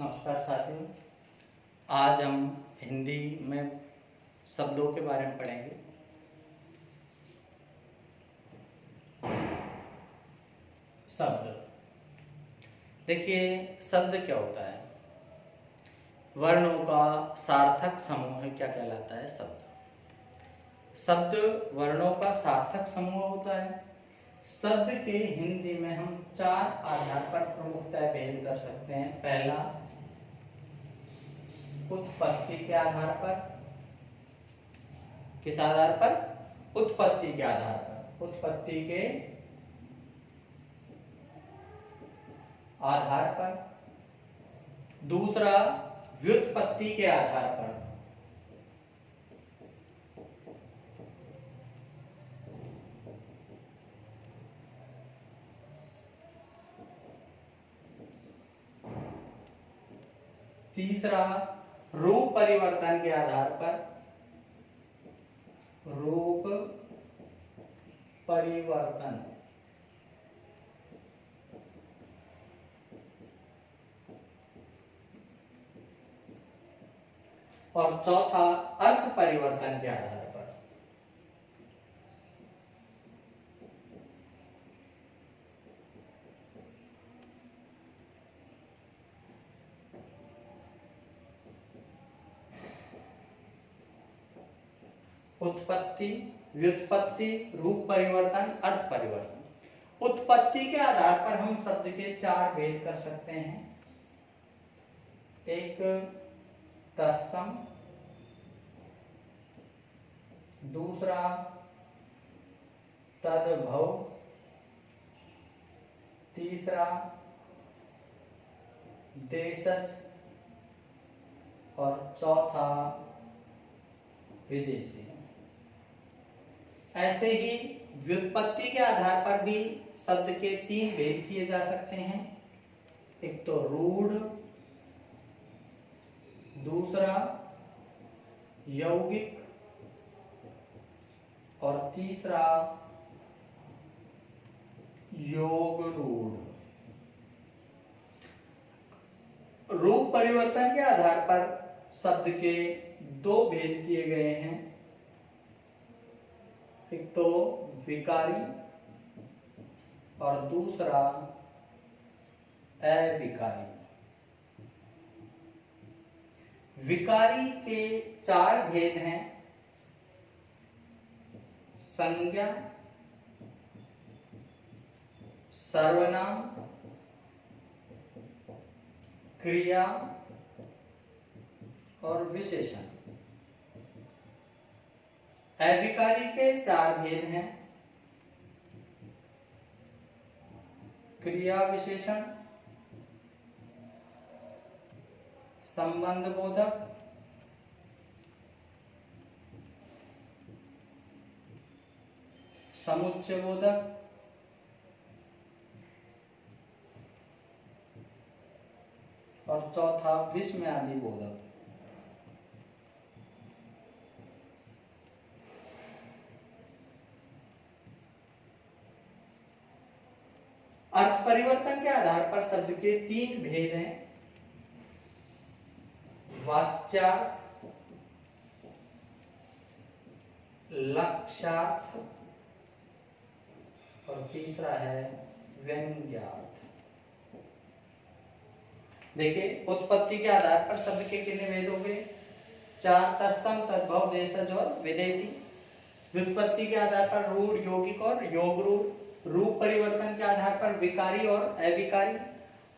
नमस्कार साथियों। आज हम हिंदी में शब्दों के बारे में पढ़ेंगे। शब्द देखिए, शब्द क्या होता है? वर्णों का सार्थक समूह क्या कहलाता है? शब्द वर्णों का सार्थक समूह होता है। शब्द के हिंदी में हम चार आधार पर प्रमुखतः भेद कर सकते हैं। पहला, उत्पत्ति के आधार पर। किस आधार पर? उत्पत्ति के आधार पर। उत्पत्ति के आधार पर। दूसरा, व्युत्पत्ति के आधार पर। तीसरा, रूप परिवर्तन के आधार पर। रूप परिवर्तन। और चौथा, अर्थ परिवर्तन के आधार पर। उत्पत्ति, व्युत्पत्ति, रूप परिवर्तन, अर्थ परिवर्तन। उत्पत्ति के आधार पर हम शब्द के चार भेद कर सकते हैं। एक, तत्सम। दूसरा, तद्भव। तीसरा, देशज। और चौथा, विदेशी। ऐसे ही व्युत्पत्ति के आधार पर भी शब्द के तीन भेद किए जा सकते हैं। एक तो रूढ़, दूसरा यौगिक और तीसरा योग रूढ़। रूप परिवर्तन के आधार पर शब्द के दो भेद किए गए हैं। एक तो विकारी और दूसरा अविकारी। विकारी के चार भेद हैं। संज्ञा, सर्वनाम, क्रिया और विशेषण। अविकारी के चार भेद हैं। क्रिया विशेषण, संबंध बोधक, समुच्चय बोधक और चौथा विस्मयादि बोधक। अर्थ परिवर्तन के आधार पर शब्द के तीन भेद हैं। वाच्यार्थ, लक्ष्यार्थ और तीसरा है व्यंग्यार्थ। देखिए, उत्पत्ति के आधार पर शब्द के कितने भेद हो गए? चार, तत्सम, तद्भव, देशज और विदेशी। व्युत्पत्ति के आधार पर रूढ़, यौगिक और योग रूढ़। रूप परिवर्तन के आधार पर विकारी और अविकारी।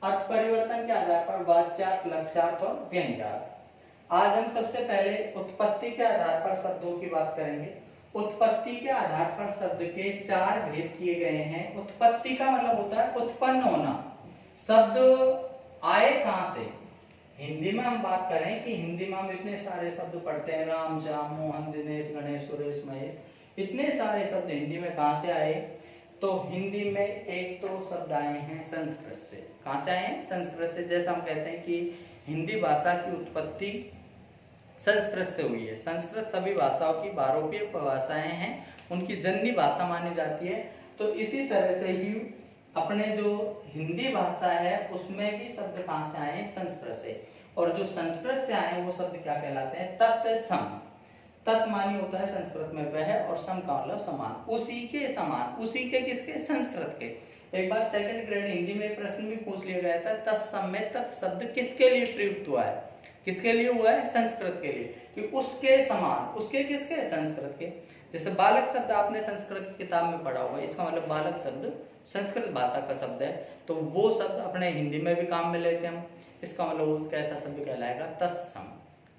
अर्थ परिवर्तन के आधार पर वाच्यार्थ, लक्ष्यार्थ और व्यंग्यार्थ। आज हम सबसे पहले उत्पत्ति के आधार पर शब्दों की बात करेंगे। उत्पत्ति के आधार पर शब्द के चार भेद किए गए हैं। उत्पत्ति का मतलब होता है उत्पन्न होना। शब्द आए कहां से? हिंदी में हम बात करें कि हिंदी में हम इतने सारे शब्द पढ़ते हैं। राम, श्याम, मोहन, दिनेश, गणेश, सुरेश, महेश, इतने सारे शब्द हिंदी में कहां से आए? तो हिंदी में एक तो शब्द आए हैं संस्कृत से। कहां से आए हैं? संस्कृत से। जैसे हम कहते हैं कि हिंदी भाषा की उत्पत्ति संस्कृत से हुई है। संस्कृत सभी भाषाओं की बहुरूपीय भाषाएं हैं, उनकी जननी भाषा मानी जाती है। तो इसी तरह से ही अपने जो हिंदी भाषा है उसमें भी शब्द कहाँ से आए हैं? संस्कृत से। और जो संस्कृत से आए हैं वो शब्द क्या कहलाते हैं? तत्सम। तत् मानी होता है संस्कृत में वह, और सम का मतलब समान, उसी के समान। उसी के किसके? संस्कृत के। एक बार सेकंड ग्रेड हिंदी में प्रश्न भी पूछ लिया गया था, तत्सम में तत् शब्द किसके लिए प्रयुक्त हुआ है? किसके लिए हुआ है? संस्कृत के लिए, कि उसके समान। उसके किसके? संस्कृत के। जैसे बालक शब्द आपने संस्कृत की किताब में पढ़ा होगा, इसका मतलब बालक शब्द संस्कृत भाषा का शब्द है, तो वो शब्द अपने हिंदी में भी काम में लेते हैं हम। इसका मतलब वो कैसा शब्द कहलाएगा? तत्सम।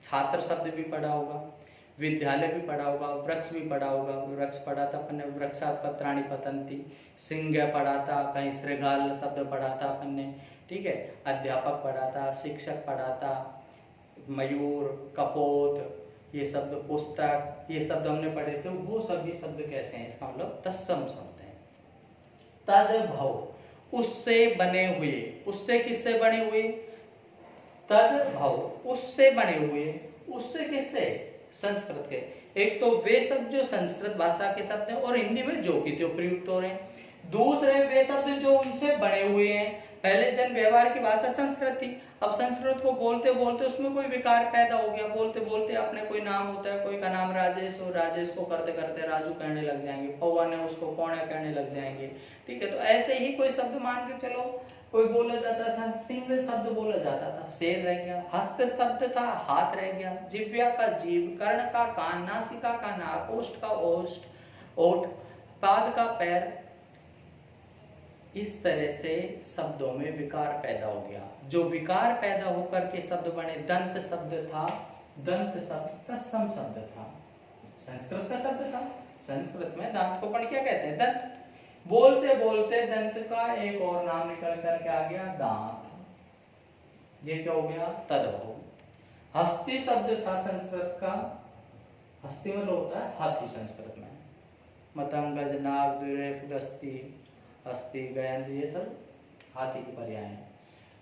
छात्र शब्द भी पढ़ा होगा, विद्यालय भी पढ़ा होगा, वृक्ष भी पढ़ा होगा। वृक्ष पढ़ा था अपन ने, वृक्षा पत्राणि पतंती। सिंह पढ़ा था, कहीं श्रृगाल शब्द पढ़ा था अपन ने, ठीक है। अध्यापक पढ़ा था, शिक्षक पढ़ा था, मयूर, कपोत, ये शब्द, पुस्तक, ये शब्द हमने पढ़े थे। वो सभी शब्द कैसे हैं? इसका मतलब तत्सम शब्द है। तद्भव, उससे बने हुए। उससे किससे बने हुए? तद्भव, उससे बने हुए। उससे किससे? संस्कृत के। एक तो वे शब्द जो संस्कृत भाषा के शब्द हैं और हिंदी में जो कि तो प्रयुक्त हो रहे हैं। दूसरे वे शब्द जो उनसे बने हुए हैं। पहले जन व्यवहार की भाषा संस्कृत थी, अब संस्कृत को बोलते बोलते उसमें कोई विकार पैदा हो गया। बोलते बोलते अपने कोई नाम होता है, कोई का नाम राजेश हो, राजेश को करते करते राजू कहने लग जाएंगे, पौवा ने उसको कौने कहने लग जाएंगे, ठीक है। तो ऐसे ही कोई शब्द मान के चलो, कोई बोला जाता था, सिंह शब्द बोला जाता था, शेर रह गया। हस्त शब्द था, हाथ रह गया। जिह्वा का जीव, कर्ण का कान, नासिका का नाक, ओष्ठ का ओष्ठ, ओठ, पाद का पैर। इस तरह से शब्दों में विकार पैदा हो गया। जो विकार पैदा होकर के शब्द बने, दंत शब्द था, दंत शब्द तत्सम शब्द था, संस्कृत का शब्द था। संस्कृत में दांत को अपन क्या कहते हैं? दंत। बोलते बोलते दंत का एक और नाम निकल करके आ गया, दांत। ये क्या हो गया? तद्भव। हस्ती शब्द था संस्कृत का, हस्ती मतलब होता है हाथी संस्कृत में। मतंग, गज, नाग, द्विरेफ, गस्ती, हस्ती, गयंत, ये सब हाथी के पर्याय हैं।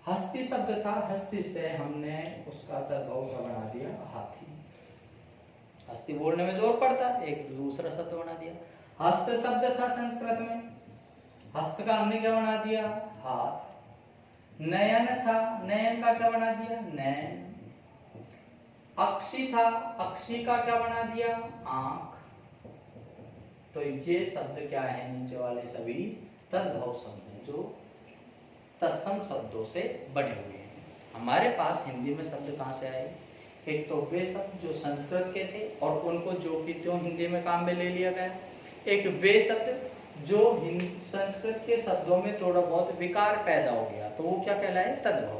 हस्ती शब्द था, हस्ती से हमने उसका तद्भव का बना दिया हाथी। हस्ती बोलने में जोर पड़ता है, एक दूसरा शब्द बना दिया। हस्त शब्द था संस्कृत में, हस्त का हमने क्या बना दिया? हाथ। नयन था, नयन का क्या बना दिया? नैन। अक्षी था, अक्षी का क्या बना दिया? आंख। तो ये शब्द क्या है? नीचे वाले सभी तद्भव शब्द हैं, जो तत्सम शब्दों से बने हुए हैं। हमारे पास हिंदी में शब्द कहाँ से आए? एक तो वे शब्द जो संस्कृत के थे और उनको जो कि त्यों हिंदी में काम में ले लिया गया। एक वे शब्द जो संस्कृत के शब्दों में थोड़ा बहुत विकार पैदा हो गया, तो वो क्या कहलाए? तद्भव।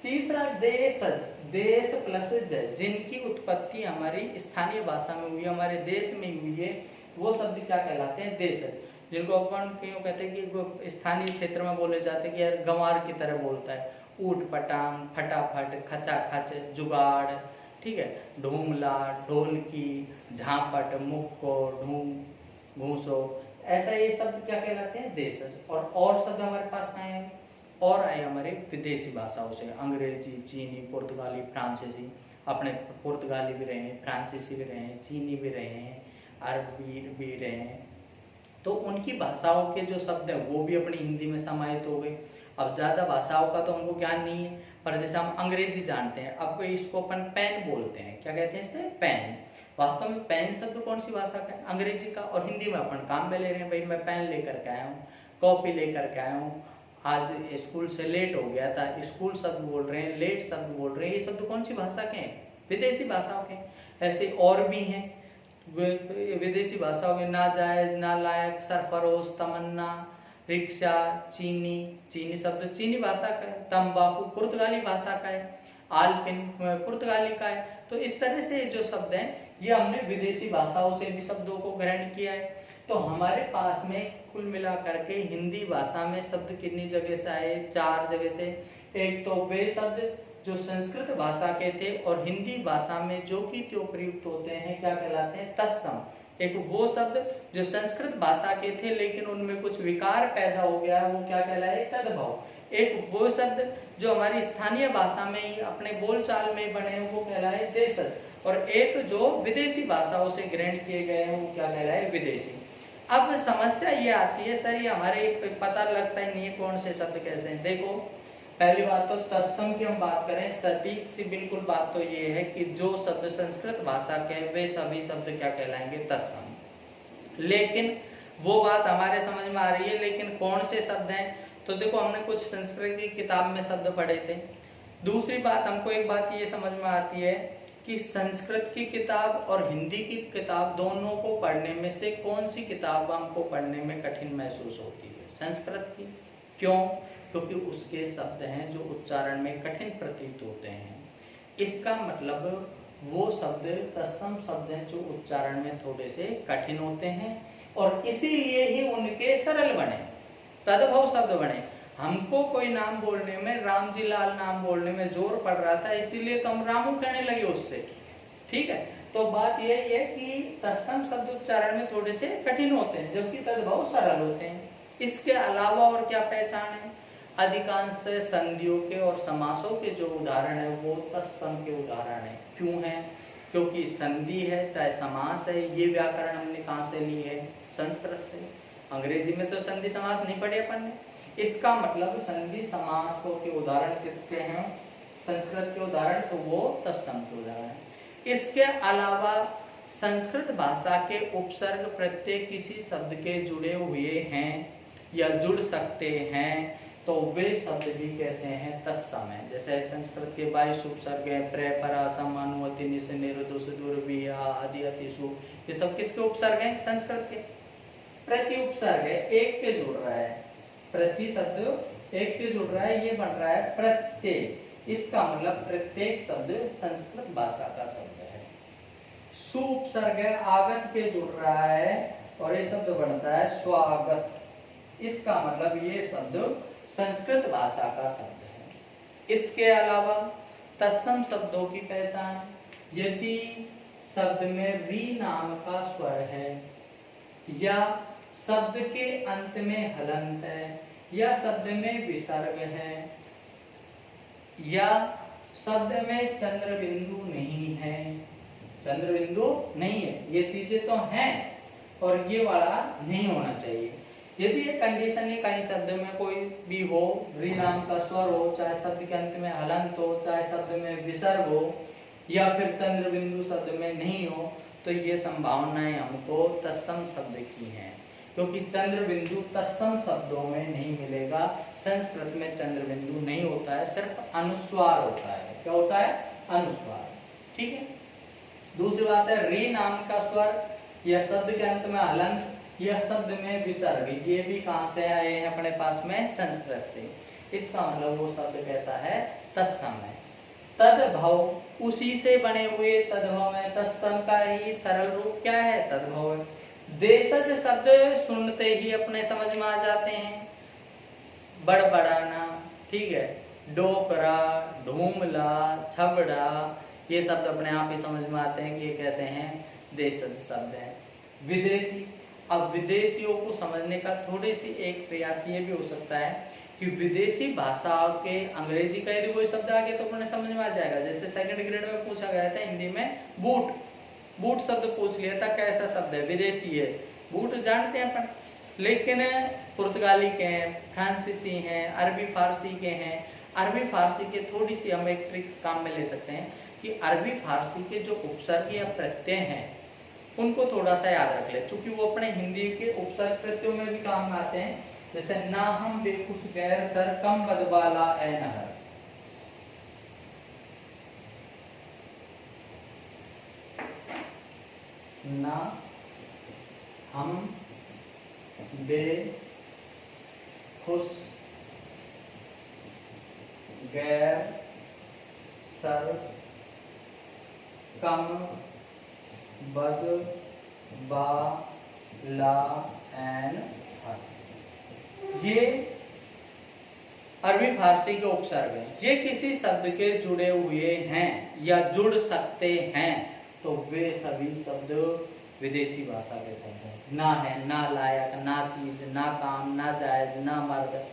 तीसरा देशज, देश प्लस ज, जिनकी उत्पत्ति हमारी स्थानीय भाषा में हुई, हमारे देश में हुई है, वो शब्द क्या कहलाते हैं? देशज। जिनको अपन क्यों कहते हैं कि स्थानीय क्षेत्र में बोले जाते हैं कि यार गंवार की तरह बोलता है। ऊट पटांग, फटाफट, खचाखच, जुगाड़, ठीक है, ढूंगला, ढोलकी, झापट, मुक्को, ढूंग, भूसो, ऐसा ये शब्द क्या कहलाते हैं? देशज। और शब्द हमारे पास आए हैं, और आए हमारे विदेशी भाषाओं से, अंग्रेजी, चीनी, पुर्तगाली, फ्रांसीसी। अपने पुर्तगाली भी रहे हैं, फ्रांसीसी भी रहे हैं, चीनी भी रहे हैं, अरबी भी रहे हैं। तो उनकी भाषाओं के जो शब्द हैं वो भी अपनी हिंदी में समाहित हो गए। अब ज़्यादा भाषाओं का तो हमको ज्ञान नहीं है, पर जैसे हम अंग्रेजी जानते हैं, अब इसको अपन पेन बोलते हैं। क्या कहते हैं इससे? पेन। वास्तव में पेन शब्द कौन सी भाषा का है? अंग्रेजी का। और हिंदी में अपन काम में ले रहे हैं, भाई मैं पेन लेकर के आया हूँ, कॉपी लेकर के आया हूँ, आज स्कूल से लेट हो गया था, स्कूल शब्द बोल रहे हैं, लेट शब्द बोल रहे हैं। ये शब्द कौन सी भाषा के हैं? विदेशी भाषाओं के। ऐसे और भी हैं विदेशी भाषाओं के, नाजायज, नालायक, सरफरोश, तमन्ना, रिक्शा, चीनी, चीनी शब्द चीनी भाषा का है। तंबाकू पुर्तगाली भाषा का है। आलपिन पुर्तगाली का है। तो इस तरह से जो शब्द हैं ये हमने विदेशी भाषाओं से भी शब्दों को ग्रहण किया है। तो हमारे पास में कुल मिलाकर के हिंदी भाषा में शब्द कितनी जगह से आए? 4 जगह से। एक तो वे शब्द जो संस्कृत भाषा के थे और हिंदी भाषा में जो कि त्यो प्रयुक्त होते हैं, क्या कहलाते हैं? तत्सम। एक वो शब्द जो संस्कृत भाषा के थे लेकिन उनमें कुछ विकार पैदा हो गया है, वो क्या कहलाए? तद्भव। एक वो शब्द जो हमारी स्थानीय भाषा में ही अपने बोलचाल में बने हैं, वो कहलाए देशज। और एक जो विदेशी भाषाओं से ग्रहण किए गए हैं, वो क्या कहलाए? विदेशी। अब समस्या ये आती है सर, ये हमारे पता लगता ही नहीं है कौन से शब्द कैसे हैं। देखो पहली बात तो तत्सम की हम बात करें, सटीक सी बिल्कुल बात तो ये है कि जो शब्द संस्कृत भाषा के वे सभी शब्द क्या कहलाएंगे, तत्सम। लेकिन वो बात हमारे समझ में आ रही है, लेकिन कौन से शब्द हैं, तो देखो हमने कुछ संस्कृत की किताब में शब्द पढ़े थे। दूसरी बात हमको एक बात ये समझ में आती है कि संस्कृत की किताब और हिंदी की किताब दोनों को पढ़ने में से कौन सी किताब हमको पढ़ने में कठिन महसूस होती है, संस्कृत की। क्यों? क्योंकि उसके शब्द हैं जो उच्चारण में कठिन प्रतीत होते हैं। इसका मतलब वो शब्द तत्सम शब्द हैं जो उच्चारण में थोड़े से कठिन होते हैं और इसीलिए ही उनके सरल बने, तद्भव शब्द बने। हमको कोई नाम बोलने में, राम जी लाल नाम बोलने में जोर पड़ रहा था, इसीलिए तो हम रामू कहने लगे उससे, ठीक है। तो बात यही है कि तत्सम शब्द उच्चारण में थोड़े से कठिन होते हैं जबकि तद्भव सरल होते हैं। इसके अलावा और क्या पहचान है, अधिकांश संधियों के और समासों के जो उदाहरण है वो तत्सम के उदाहरण है। क्यों है? क्योंकि संधि है चाहे समास है, ये व्याकरण हमने कहाँ से ली है, संस्कृत से। अंग्रेजी में तो संधि समास नहीं पढ़े अपन ने। इसका मतलब संधि समासों के उदाहरण किसके हैं, संस्कृत के उदाहरण, तो वो तत्सम के उदाहरण। इसके अलावा संस्कृत भाषा के उपसर्ग प्रत्यय किसी शब्द के जुड़े हुए हैं या जुड़ सकते हैं तो वे शब्द भी कैसे हैं, तत्सम है। जैसे संस्कृत के 22 उपसर्ग हैं, प्र परा सम अनुवति निस निरुदुस दुर्विया आदि अतिशु, ये सब किसके उपसर्ग हैं, संस्कृत के। प्रति उपसर्ग है, एक के जुड़ रहा है, प्रति शब्द एक के जुड़ रहा है, ये बन रहा है प्रत्यय। इसका मतलब प्रत्येक शब्द संस्कृत भाषा का शब्द है। सु उपसर्ग है, आगत के जुड़ रहा है और ये शब्द बनता है स्वागत। इसका मतलब ये शब्द संस्कृत भाषा का शब्द है। इसके अलावा तत्सम शब्दों की पहचान, यदि शब्द में री नाम का स्वर है या शब्द के अंत में हलंत है या शब्द में विसर्ग है या शब्द में चंद्र बिंदु नहीं है, चंद्र बिंदु नहीं है, ये चीजें तो हैं और ये वाला नहीं होना चाहिए। यदि ये कंडीशन है कहीं शब्द में कोई भी हो, री नाम का स्वर हो, चाहे शब्द के अंत में हलंत हो, चाहे शब्द में विसर्ग हो या फिर चंद्र बिंदु शब्द में नहीं हो, तो ये संभावनाएं हमको तत्सम शब्द की हैं। क्योंकि चंद्र बिंदु तत्सम शब्दों में नहीं मिलेगा। संस्कृत में चंद्र बिंदु नहीं होता है, सिर्फ अनुस्वार होता है। क्या होता है? अनुस्वार। ठीक है। दूसरी बात है री नाम का स्वर या शब्द के अंत में हलंत या शब्द में विसर्ग, ये भी कहां से आए हैं अपने पास में, संस्कृत से। इसका मतलब वो शब्द कैसा है, तत्सम है। तद्भव, उसी से बने हुए तद्भव में तत्सम का ही सरल रूप क्या है, तद्भव है। देशज शब्द सुनते ही अपने समझ में आ जाते हैं, बड़बड़ाना, ठीक है, डोकरा, ढूमला, छबड़ा, ये शब्द अपने आप ही समझ में आते हैं कि ये कैसे हैं, देशज शब्द हैं। विदेशी, अब विदेशियों को समझने का थोड़ी सी एक प्रयास ये भी हो सकता है कि विदेशी भाषा के अंग्रेजी का यदि कोई शब्द आ गया तो अपने समझ में आ जाएगा। जैसे सेकंड ग्रेड में पूछा गया था हिंदी में बूट, बूट शब्द पूछ लिया था, कैसा शब्द है, विदेशी है, बूट जानते हैं अपन। लेकिन पुर्तगाली के हैं, फ्रांसीसी हैं, अरबी फारसी के हैं। अरबी फारसी के थोड़ी सी हम एक ट्रिक्स काम में ले सकते हैं कि अरबी फारसी के जो उपसर्ग या प्रत्यय हैं उनको थोड़ा सा याद रख ले, क्योंकि वो अपने हिंदी के उपसर्ग प्रत्ययों में भी काम में आते हैं। जैसे ना हम बेखुश गैर सर कम बदबाला ए नहर, ना हम बेखुश गैर सर कम बद बा ला एन हर, ये अरबी फारसी के उपसर्ग हैं। ये किसी शब्द के जुड़े हुए हैं या जुड़ सकते हैं तो वे सभी शब्द विदेशी भाषा के शब्द हैं। ना है, ना लायक, ना चीज, ना काम, ना जायज, ना मर्द,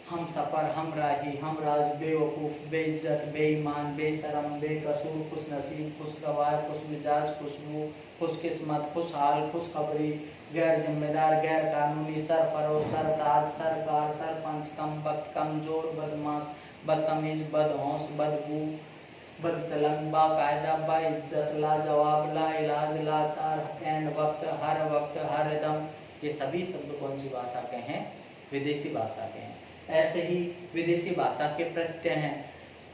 हम सफर, हम राही, हम राज, बेवकूफ, बेइज्जत, बेईमान, बेशरम, बेकसूर, खुश नसीब, खुशगवार, खुश मिजाज, खुशबू, खुशकिस्मत, खुशहाल, खुशखबरी, गैर जिम्मेदार, गैर कानूनी, सरफरोश, सरताज, सरकार, सरपंच, कम वक्त, कमजोर, बदमाश, बदतमीज, बदहौस, बदबू, बदचलन, बाकायदा, बाइज्जत, लाजवाब, लाइलाज, लाचार, एंड वक्त, हर दम, ये सभी शब्द कौन सी भाषा के हैं? विदेशी भाषा के हैं। ऐसे ही विदेशी भाषा के प्रत्यय हैं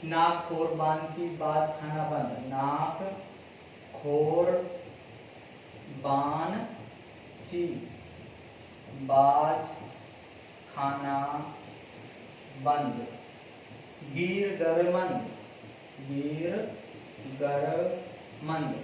नाक, खोर, बांची, बाज, खाना, बंद। नाक, खोर, बान, ची, बाज, खाना, बंद। गिर, गर, मंद, गिर, गर, मंद,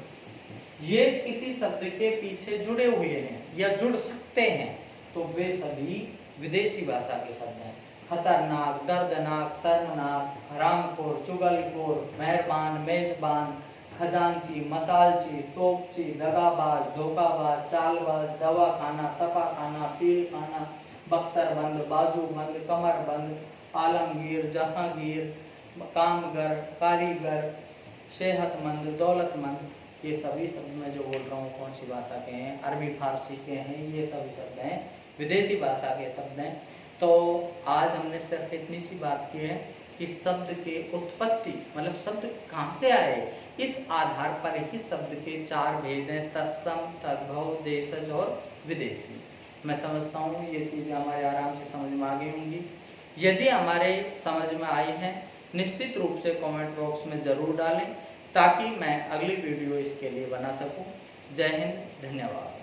ये किसी शब्द के पीछे जुड़े हुए हैं या जुड़ सकते हैं, तो वे सभी विदेशी भाषा के शब्द हैं। खतरनाक, दर्दनाक, शर्मनाक, हरामखोर, चुगलखोर, मेहरबान, मेजबान, खजांची, मसालची, तोपची, दगाबाज, धोखाबाज, चालबाज, दवाखाना, सफाखाना, पीरखाना, बख्तरबंद, बाजूबंद, कमरबंद, आलमगीर, जहांगीर, कामगर, कारीगर, सेहतमंद, दौलतमंद, ये सभी शब्द मैं जो बोल रहा हूँ कौन सी भाषा के हैं? अरबी फारसी के हैं। ये सभी शब्द हैं विदेशी भाषा के शब्द हैं। तो आज हमने सिर्फ इतनी सी बात की है कि शब्द के उत्पत्ति मतलब शब्द कहाँ से आए, इस आधार पर ही शब्द के 4 भेद हैं, तत्सम, तद्भव, देशज और विदेशी। मैं समझता हूँ ये चीज़ें हमारे आराम से समझ में आ गई होंगी। यदि हमारे समझ में आई हैं निश्चित रूप से कमेंट बॉक्स में ज़रूर डालें ताकि मैं अगली वीडियो इसके लिए बना सकूं। जय हिंद, धन्यवाद।